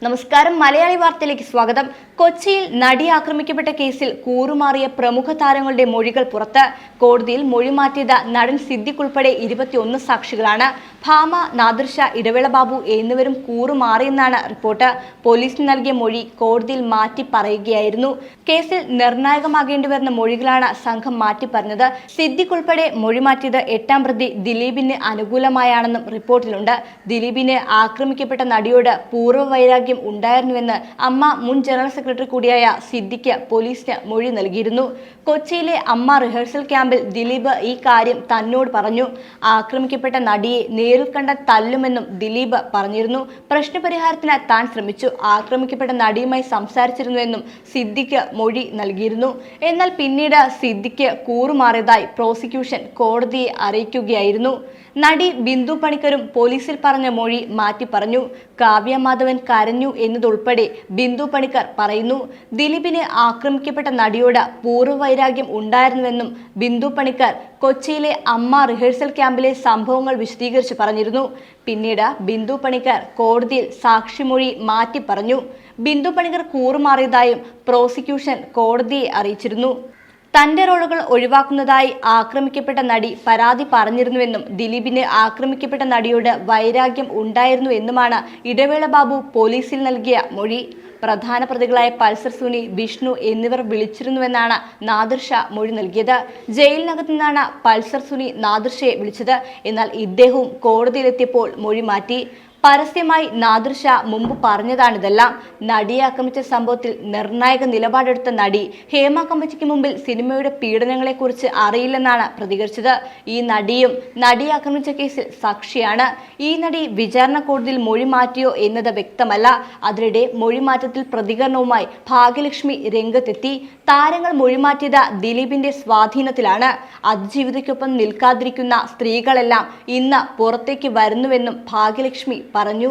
നമസ്കാരം. മലയാളി വാർത്തയിലേക്ക് സ്വാഗതം. കൊച്ചിയിൽ നടി ആക്രമിക്കപ്പെട്ട കേസിൽ കൂറുമാറിയ പ്രമുഖ താരങ്ങളുടെ മൊഴികൾ പുറത്ത്. കോടതിയിൽ മൊഴി മാറ്റിയത് നടൻ സിദ്ദിഖ് ഉൾപ്പെടെ 21 സാക്ഷികളാണ്. ഭാമ, നാദിർഷ, ഇടവേള ബാബു എന്നിവരും കൂറുമാറിയെന്നാണ് റിപ്പോർട്ട്. പോലീസിന് നൽകിയ മൊഴി കോടതിയിൽ മാറ്റി പറയുകയായിരുന്നു. കേസിൽ നിർണായകമാകേണ്ടി വരുന്ന മൊഴികളാണ് സംഘം മാറ്റി പറഞ്ഞത്. സിദ്ദിഖ് ഉൾപ്പെടെ മൊഴി മാറ്റിയത് 8ാം പ്രതി ദിലീപിന് അനുകൂലമായാണെന്നും റിപ്പോർട്ടിലുണ്ട്. ദിലീപിനെ ആക്രമിക്കപ്പെട്ട നടിയോട് പൂർവ്വ വൈരാഗ്യം ഉണ്ടായിരുന്നുവെന്ന് അമ്മ മുൻ ജനറൽ സെക്രട്ടറി കൂടിയായ സിദ്ദിഖ് പോലീസിന് മൊഴി നൽകിയിരുന്നു. കൊച്ചിയിലെ അമ്മ റിഹേഴ്സൽ ക്യാമ്പിൽ ദിലീപ് ഈ കാര്യം തന്നോട് പറഞ്ഞു. ആക്രമിക്കപ്പെട്ട നടിയെ നേരിൽ കണ്ട തല്ലുമെന്നും ദിലീപ് പറഞ്ഞിരുന്നു. പ്രശ്നപരിഹാരത്തിന് താൻ ശ്രമിച്ചു. ആക്രമിക്കപ്പെട്ട നടിയുമായി സംസാരിച്ചിരുന്നുവെന്നും സിദ്ദിഖ് മൊഴി നൽകിയിരുന്നു. എന്നാൽ പിന്നീട് സിദ്ദിഖ് കൂറുമാറിയതായി പ്രോസിക്യൂഷൻ കോടതിയെ അറിയിക്കുകയായിരുന്നു. നടി ബിന്ദു പണിക്കരും പോലീസിൽ പറഞ്ഞ മൊഴി മാറ്റി പറഞ്ഞു. കാവ്യ മാധവൻ കരഞ്ഞു എന്നതുൾപ്പെടെ ബിന്ദു പണിക്കർ പറയുന്നു. ദിലീപിനെ ആക്രമിക്കപ്പെട്ട നടിയോട് പൂർവ്വ വൈരാഗ്യം ഉണ്ടായിരുന്നുവെന്നും ബിന്ദു പണിക്കർ കൊച്ചിയിലെ അമ്മ റിഹേഴ്സൽ ക്യാമ്പിലെ സംഭവങ്ങൾ വിശദീകരിച്ച് പറഞ്ഞിരുന്നു. പിന്നീട് ബിന്ദു പണിക്കർ കോടതിയിൽ സാക്ഷിമൊഴി മാറ്റി പറഞ്ഞു. ബിന്ദു പണിക്കർ കൂറുമാറിയതായും പ്രോസിക്യൂഷൻ കോടതിയെ അറിയിച്ചിരുന്നു. തന്റെ റോളുകൾ ഒഴിവാക്കുന്നതായി ആക്രമിക്കപ്പെട്ട നടി പരാതി പറഞ്ഞിരുന്നുവെന്നും ദിലീപിന് ആക്രമിക്കപ്പെട്ട നടിയോട് വൈരാഗ്യം ഉണ്ടായിരുന്നു എന്നുമാണ് ഇടവേള ബാബു പോലീസിൽ നൽകിയ മൊഴി. പ്രധാന പ്രതികളായ പൾസർ സുനി, വിഷ്ണു എന്നിവർ വിളിച്ചിരുന്നുവെന്നാണ് നാദിർഷ മൊഴി നൽകിയത്. ജയിലിനകത്ത് നിന്നാണ് പൾസർ സുനി നാദിർഷയെ വിളിച്ചത്. എന്നാൽ ഇദ്ദേഹവും കോടതിയിലെത്തിയപ്പോൾ മൊഴി മാറ്റി. പരസ്യമായി നാദിർഷ മുമ്പ് പറഞ്ഞതാണിതെല്ലാം. നടിയെ ആക്രമിച്ച സംഭവത്തിൽ നിർണായക നിലപാടെടുത്ത നടി ഹേമ കമ്മിറ്റിക്ക് മുമ്പിൽ സിനിമയുടെ പീഡനങ്ങളെക്കുറിച്ച് അറിയില്ലെന്നാണ് പ്രതികരിച്ചത്. ഈ നടിയും നടിയെ ആക്രമിച്ച കേസിൽ സാക്ഷിയാണ്. ഈ നടി വിചാരണ കോടതിയിൽ മൊഴി മാറ്റിയോ എന്നത് വ്യക്തമല്ല. അതിനിടെ മൊഴിമാറ്റത്തിൽ പ്രതികരണവുമായി ഭാഗ്യലക്ഷ്മി രംഗത്തെത്തി. താരങ്ങൾ മൊഴിമാറ്റിയത് ദിലീപിന്റെ സ്വാധീനത്തിലാണ്. അതിജീവിതയ്ക്കൊപ്പം നിൽക്കാതിരിക്കുന്ന സ്ത്രീകളെല്ലാം ഇന്ന് പുറത്തേക്ക് വരുന്നുവെന്നും ഭാഗ്യലക്ഷ്മി പറഞ്ഞു.